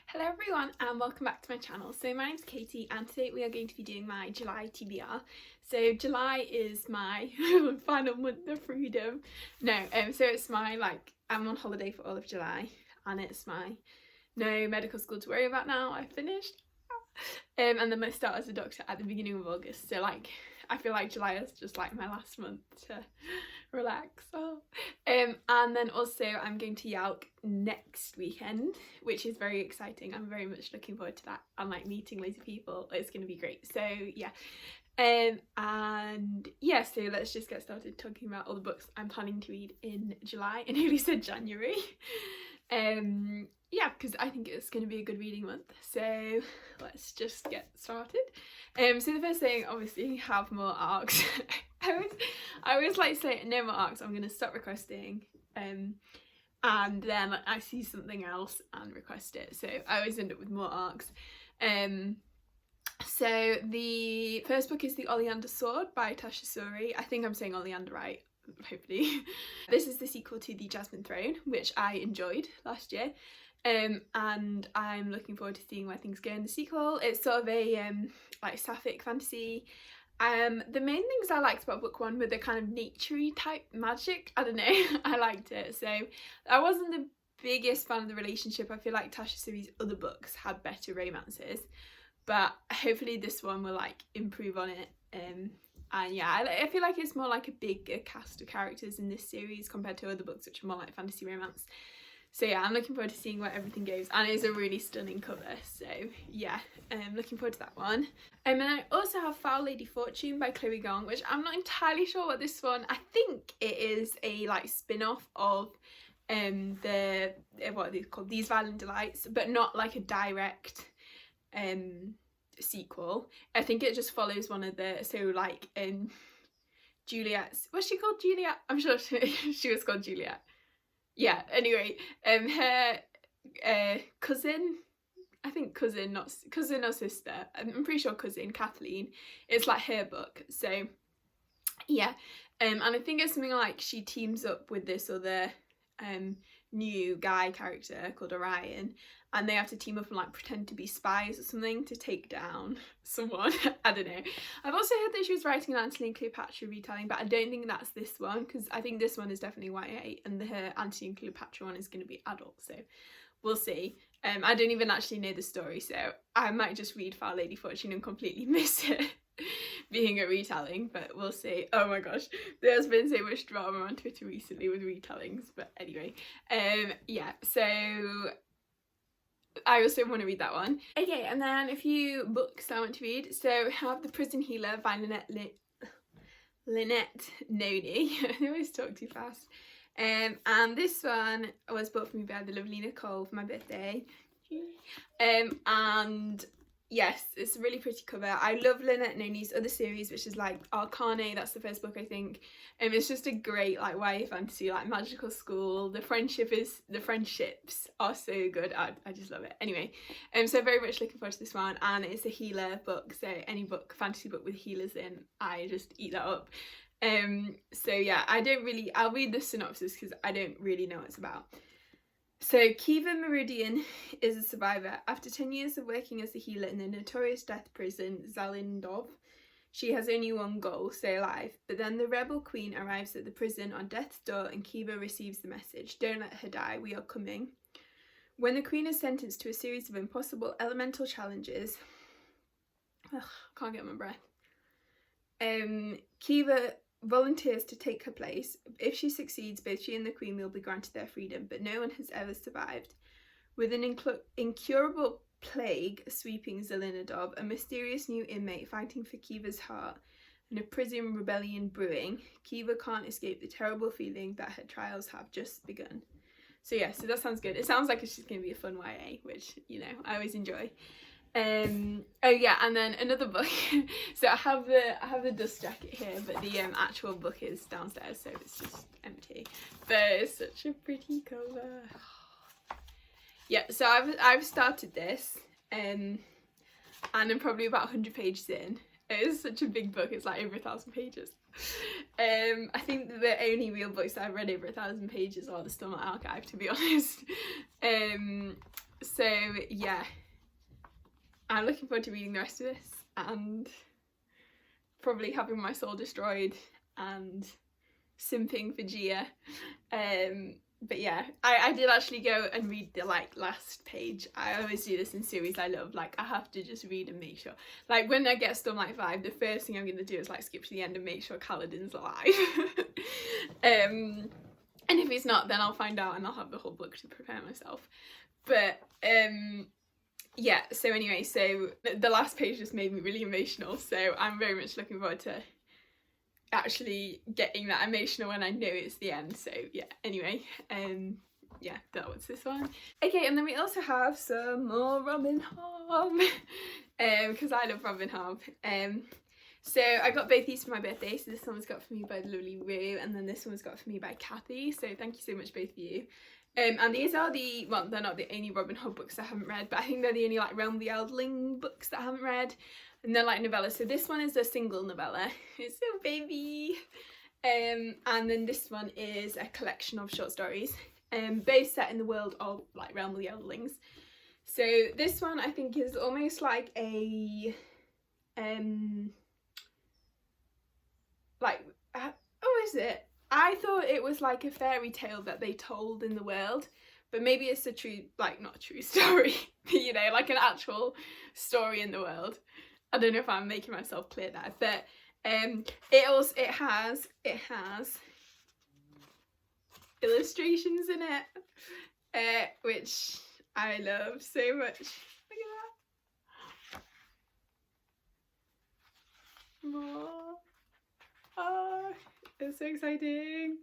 Hello everyone and welcome back to my channel. So my name's Katie and today we are going to be doing my July TBR. So July is my final month of freedom. So it's my I'm on holiday for all of July and it's my no medical school to worry about now. I've finished. And then I start as a doctor at the beginning of August. So I feel like July is just my last month to relax. And then also I'm going to Yalk next weekend, which is very exciting. I'm very much looking forward to that and meeting loads of people. It's going to be great. So yeah. So let's just get started talking about all the books I'm planning to read in July. I nearly said January. Yeah, because I think it's going to be a good reading month, so let's just get started. So the first thing, obviously, have more arcs. I always say no more arcs, I'm going to stop requesting, and then I see something else and request it, so I always end up with more arcs. So the first book is The Oleander Sword by Tasha Suri. I think I'm saying Oleander right, hopefully. This is the sequel to The Jasmine Throne, which I enjoyed last year. And I'm looking forward to seeing where things go in the sequel. It's sort of a sapphic fantasy. The main things I liked about book one were the kind of naturey type magic. I don't know, I liked it. So I wasn't the biggest fan of the relationship. I feel like Tasha Suri's other books had better romances, but hopefully this one will improve on it. And yeah, I feel like it's more like a bigger cast of characters in this series compared to other books which are more like fantasy romance. So yeah, I'm looking forward to seeing where everything goes, and it's a really stunning cover, so yeah, I'm looking forward to that one. And then I also have Foul Lady Fortune by Gong, which I'm not entirely sure what this one, I think it is a spin-off of what are these called, These Violent Delights, but not a direct sequel. I think it just follows one of the, Juliet's, was she called Juliet? I'm sure she was called Juliet. Yeah, anyway, her cousin, I think cousin or sister, I'm pretty sure cousin, Kathleen, it's her book, so yeah, and I think it's something she teams up with this other new guy character called Orion, and they have to team up and pretend to be spies or something to take down someone. I don't know. I've also heard that she was writing an Antony and Cleopatra retelling, but I don't think that's this one, because I think this one is definitely YA and her Antony and Cleopatra one is going to be adult, so we'll see. I don't even actually know the story, so I might just read Foul Lady Fortune and completely miss it being a retelling, but we'll see. Oh my gosh, there's been so much drama on Twitter recently with retellings, but anyway, yeah, so I also want to read that one. Okay, and then a few books I want to read. So I have The Prison Healer by Lynette Noni. I always talk too fast. And this one was bought for me by the lovely Nicole for my birthday. And yes, it's a really pretty cover. I love Lynette Noni's other series, which is Arcane. That's the first book, I think. It's just a great YA fantasy, magical school. The friendships are so good. I just love it. Anyway, so very much looking forward to this one, and it's a healer book. So any book, fantasy book with healers in, I just eat that up. So yeah, I'll read the synopsis because I don't really know what it's about. So Kiva Meridian is a survivor. After 10 years of working as a healer in the notorious death prison Zalindov, she has only one goal: stay alive. But then the rebel queen arrives at the prison on death's door and Kiva receives the message: don't let her die, we are coming. When the queen is sentenced to a series of impossible elemental challenges, can't get my breath, Kiva volunteers to take her place. If she succeeds, both she and the queen will be granted their freedom, but no one has ever survived. With an incurable plague sweeping Zelinadov, a mysterious new inmate fighting for Kiva's heart, and a prison rebellion brewing, Kiva can't escape the terrible feeling that her trials have just begun. So yeah, so that sounds good. It sounds like it's just going to be a fun YA, which, I always enjoy. Oh yeah, and then another book. So I have the dust jacket here, but the actual book is downstairs, so it's just empty. But it's such a pretty cover. Yeah, so I've started this, and I'm probably about 100 pages in. It is such a big book. It's over 1,000 pages. I think the only real books that I've read over 1,000 pages are the still not archive, to be honest. So yeah, I'm looking forward to reading the rest of this and probably having my soul destroyed and simping for Gia. But yeah, I did actually go and read the like last page. I always do this in series I love, like I have to just read and make sure, like when I get Stormlight 5, the first thing I'm going to do is like skip to the end and make sure Kaladin's alive. And if he's not, then I'll find out and I'll have the whole book to prepare myself. But yeah, so anyway, so the last page just made me really emotional, so I'm very much looking forward to actually getting that emotional when I know it's the end. So yeah, anyway, yeah, that was this one. Okay, and then we also have some more Robin Hobb, because I love Robin Hobb. So I got both these for my birthday. So this one was got for me by the lovely Rue, and then this one was got for me by Kathy, so thank you so much both of you. And these are the, well, they're not the only Robin Hobb books I haven't read, but I think they're the only like Realm of the Eldling books that I haven't read. And they're like novellas. So this one is a single novella. It's so baby. And then this one is a collection of short stories, both set in the world of like Realm of the Eldlings. So this one I think is almost like a like, oh, is it? I thought it was like a fairy tale that they told in the world, but maybe it's a true, like not a true story, you know, like an actual story in the world. I don't know if I'm making myself clear there, but it has illustrations in it, which I love so much. Look at that. More. Oh, it's so exciting.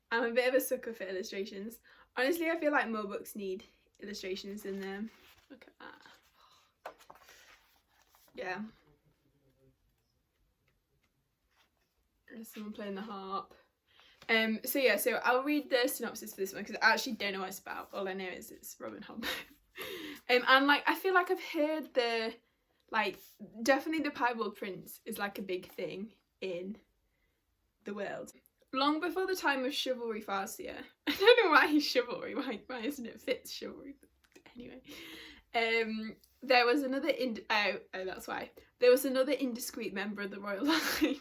I'm a bit of a sucker for illustrations. Honestly, I feel like more books need illustrations in them. Look at that. Yeah. There's someone playing the harp. So yeah, so I'll read the synopsis for this one because I actually don't know what it's about. All I know is it's Robin Hobb. And like I feel like I've heard the, like, definitely the Piebald Prince is like a big thing in the world. Long before the time of chivalry Farseer. I don't know why he's chivalry, why isn't it fits chivalry? But anyway. There was another that's why. There was another indiscreet member of the royal line.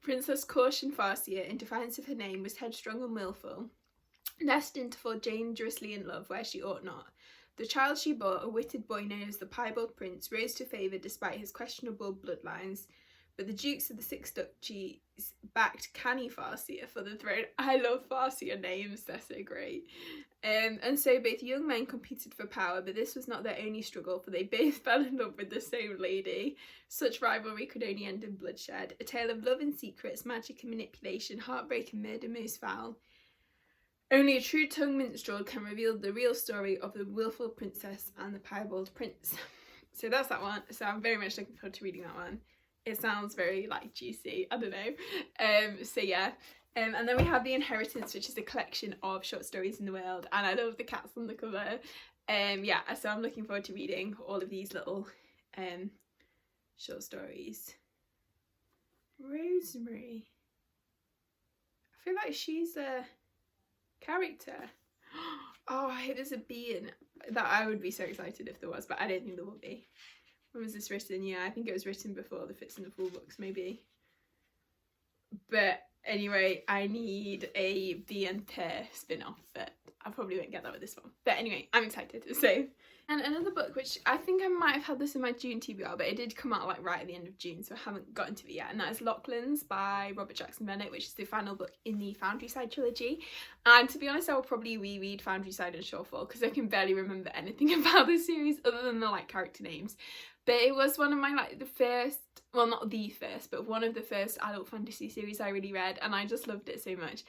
Princess Caution Farseer, in defiance of her name, was headstrong and willful, destined to fall dangerously in love where she ought not. The child she bore, a witted boy known as the Piebald Prince, rose to favour despite his questionable bloodlines, but the dukes of the Six Duchies backed canny Farseer for the throne. I love Farseer names, they're so great. And so both young men competed for power, but this was not their only struggle, for they both fell in love with the same lady. Such rivalry could only end in bloodshed. A tale of love and secrets, magic and manipulation, heartbreak and murder most foul. Only a true tongue minstrel can reveal the real story of the willful princess and the Piebald Prince. So that's that one. So I'm very much looking forward to reading that one. It sounds very like juicy, I don't know. So yeah. And then we have The Inheritance, which is a collection of short stories in the world, and I love the cats on the cover. Yeah, so I'm looking forward to reading all of these little short stories. Rosemary. I feel like she's a character. Oh, I hope there's a bee in it. That I would be so excited if there was, but I don't think there will be. When was this written? Yeah, I think it was written before the Fits in the Fool books, maybe. But anyway, I need a Bee and Pear spin-off, but I probably won't get that with this one. But anyway, I'm excited. So, and another book, which I think I might have had this in my June TBR, but it did come out like right at the end of June, so I haven't gotten to it yet, and that is Lachlan's by Robert Jackson Bennett, which is the final book in the Foundryside trilogy. And to be honest, I will probably reread Foundryside and Shorefall because I can barely remember anything about this series other than the like character names. But it was one of my like the first, well not the first, but one of the first adult fantasy series I really read, and I just loved it so much.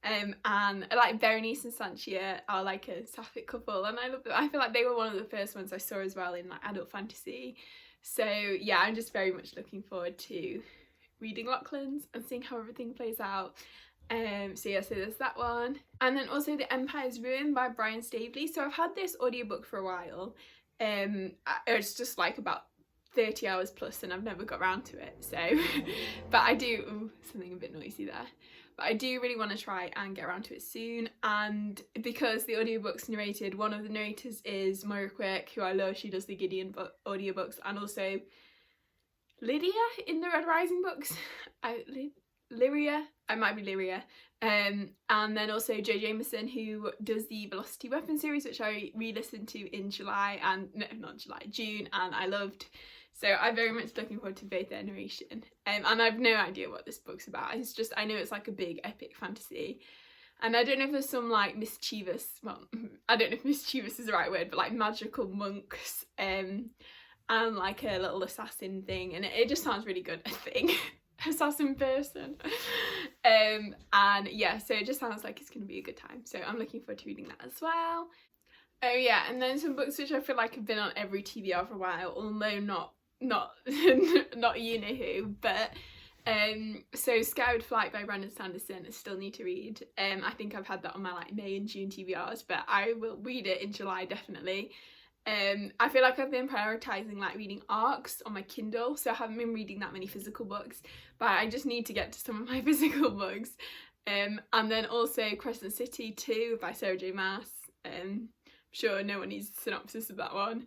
And like Berenice and Sanchia are like a sapphic couple, and I love them. I feel like they were one of the first ones I saw as well in like adult fantasy. So yeah, I'm just very much looking forward to reading Lachlan's and seeing how everything plays out. So yeah, so there's that one. And then also The Empire's Ruin by Brian Staveley. So I've had this audiobook for a while. It's just like about 30 hours plus and I've never got around to it, so but I do, ooh, something a bit noisy there, but I do really want to try and get around to it soon. And because the audiobook's narrated, one of the narrators is Moira Quick, who I love. She does the Gideon audiobooks, and also Lydia in the Red Rising books. Lyria, I might be Lyria. And then also Jo Jameson, who does the Velocity Weapon series, which I re-listened to in July, and no, not July, June, and I loved. So I'm very much looking forward to both their narration. And I've no idea what this book's about. It's just, I know it's like a big epic fantasy. And I don't know if there's some like mischievous, well, I don't know if mischievous is the right word, but like magical monks and like a little assassin thing. And it just sounds really good, I think. Assassin person. And yeah, so it just sounds like it's going to be a good time. So I'm looking forward to reading that as well. Oh yeah, and then some books which I feel like have been on every TBR for a while, although not you know who, but so Scoured Flight by Brandon Sanderson I still need to read. I think I've had that on my like May and June TBRs, but I will read it in July definitely. I feel like I've been prioritising like reading arcs on my Kindle, so I haven't been reading that many physical books, but I just need to get to some of my physical books. And then also Crescent City 2 by Sarah J Maas. I'm sure no one needs a synopsis of that one,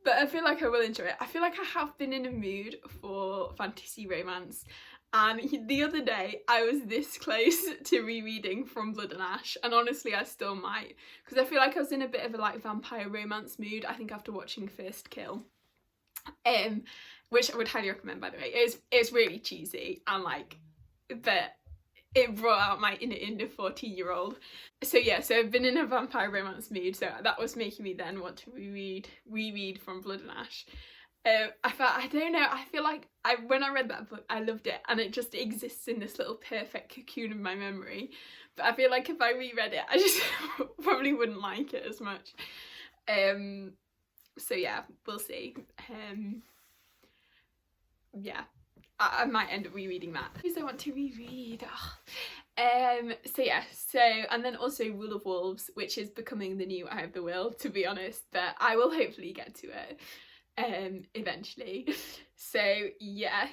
but I feel like I will enjoy it. I feel like I have been in a mood for fantasy romance, and the other day I was this close to rereading From Blood and Ash, and honestly I still might, because I feel like I was in a bit of a like vampire romance mood, I think, after watching First Kill, which I would highly recommend, by the way. It's really cheesy and like, but it brought out my inner 14-year-old. So yeah, so I've been in a vampire romance mood, so that was making me then want to reread From Blood and Ash. I don't know, I feel like when I read that book I loved it, and it just exists in this little perfect cocoon of my memory, but I feel like if I reread it I just probably wouldn't like it as much. So yeah, we'll see. Yeah, I might end up rereading that because I want to reread. So yeah, and then also Rule of Wolves, which is becoming the new Eye of the Will, to be honest, but I will hopefully get to it eventually. So yeah,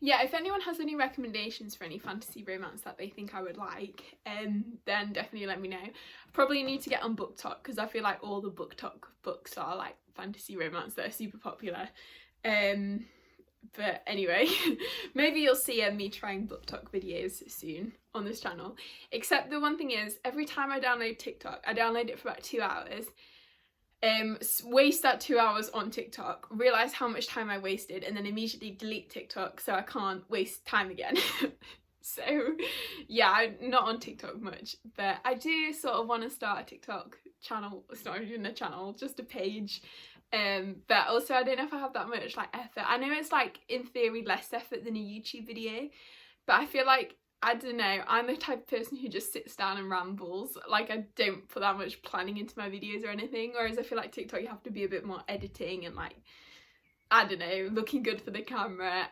if anyone has any recommendations for any fantasy romance that they think I would like, then definitely let me know. Probably need to get on BookTok, because I feel like all the BookTok books are like fantasy romance that are super popular. But anyway, maybe you'll see me trying BookTok videos soon on this channel. Except the one thing is, every time I download TikTok, I download it for about 2 hours, waste that 2 hours on TikTok, realise how much time I wasted, and then immediately delete TikTok so I can't waste time again. So yeah, I'm not on TikTok much, but I do sort of want to start a TikTok channel. It's not even a channel, just a page. But also I don't know if I have that much like effort. I know it's like in theory less effort than a YouTube video, but I feel like, I don't know, I'm the type of person who just sits down and rambles. Like, I don't put that much planning into my videos or anything, whereas I feel like TikTok you have to be a bit more editing and like, I don't know, looking good for the camera,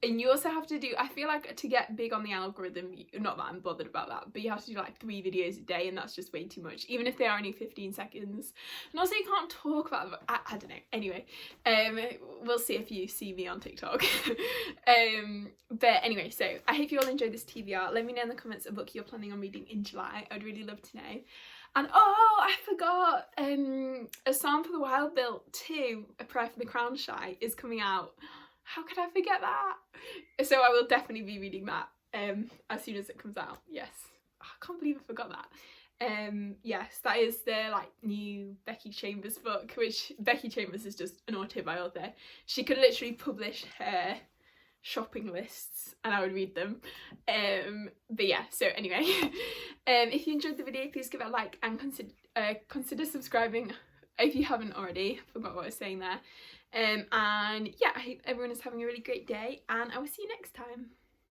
and you also have to do, I feel like, to get big on the algorithm, not that I'm bothered about that, but you have to do like 3 videos a day, and that's just way too much, even if they are only 15 seconds. And also you can't talk about them. I don't know. Anyway, we'll see if you see me on TikTok. But anyway, so I hope you all enjoyed this TBR. Let me know in the comments a book you're planning on reading in July. I'd really love to know. And oh, I forgot, A Psalm for the Wild Built 2, A Prayer for the Crown Shy is coming out. How could I forget that? So I will definitely be reading that as soon as it comes out. Yes, I can't believe I forgot that. Yes, that is the like new Becky Chambers book, which Becky Chambers is just an auto-buy author. She could literally publish her shopping lists and I would read them. But yeah, so anyway, if you enjoyed the video, please give it a like and consider subscribing if you haven't already. I forgot what I was saying there. And yeah, I hope everyone is having a really great day, and I will see you next time.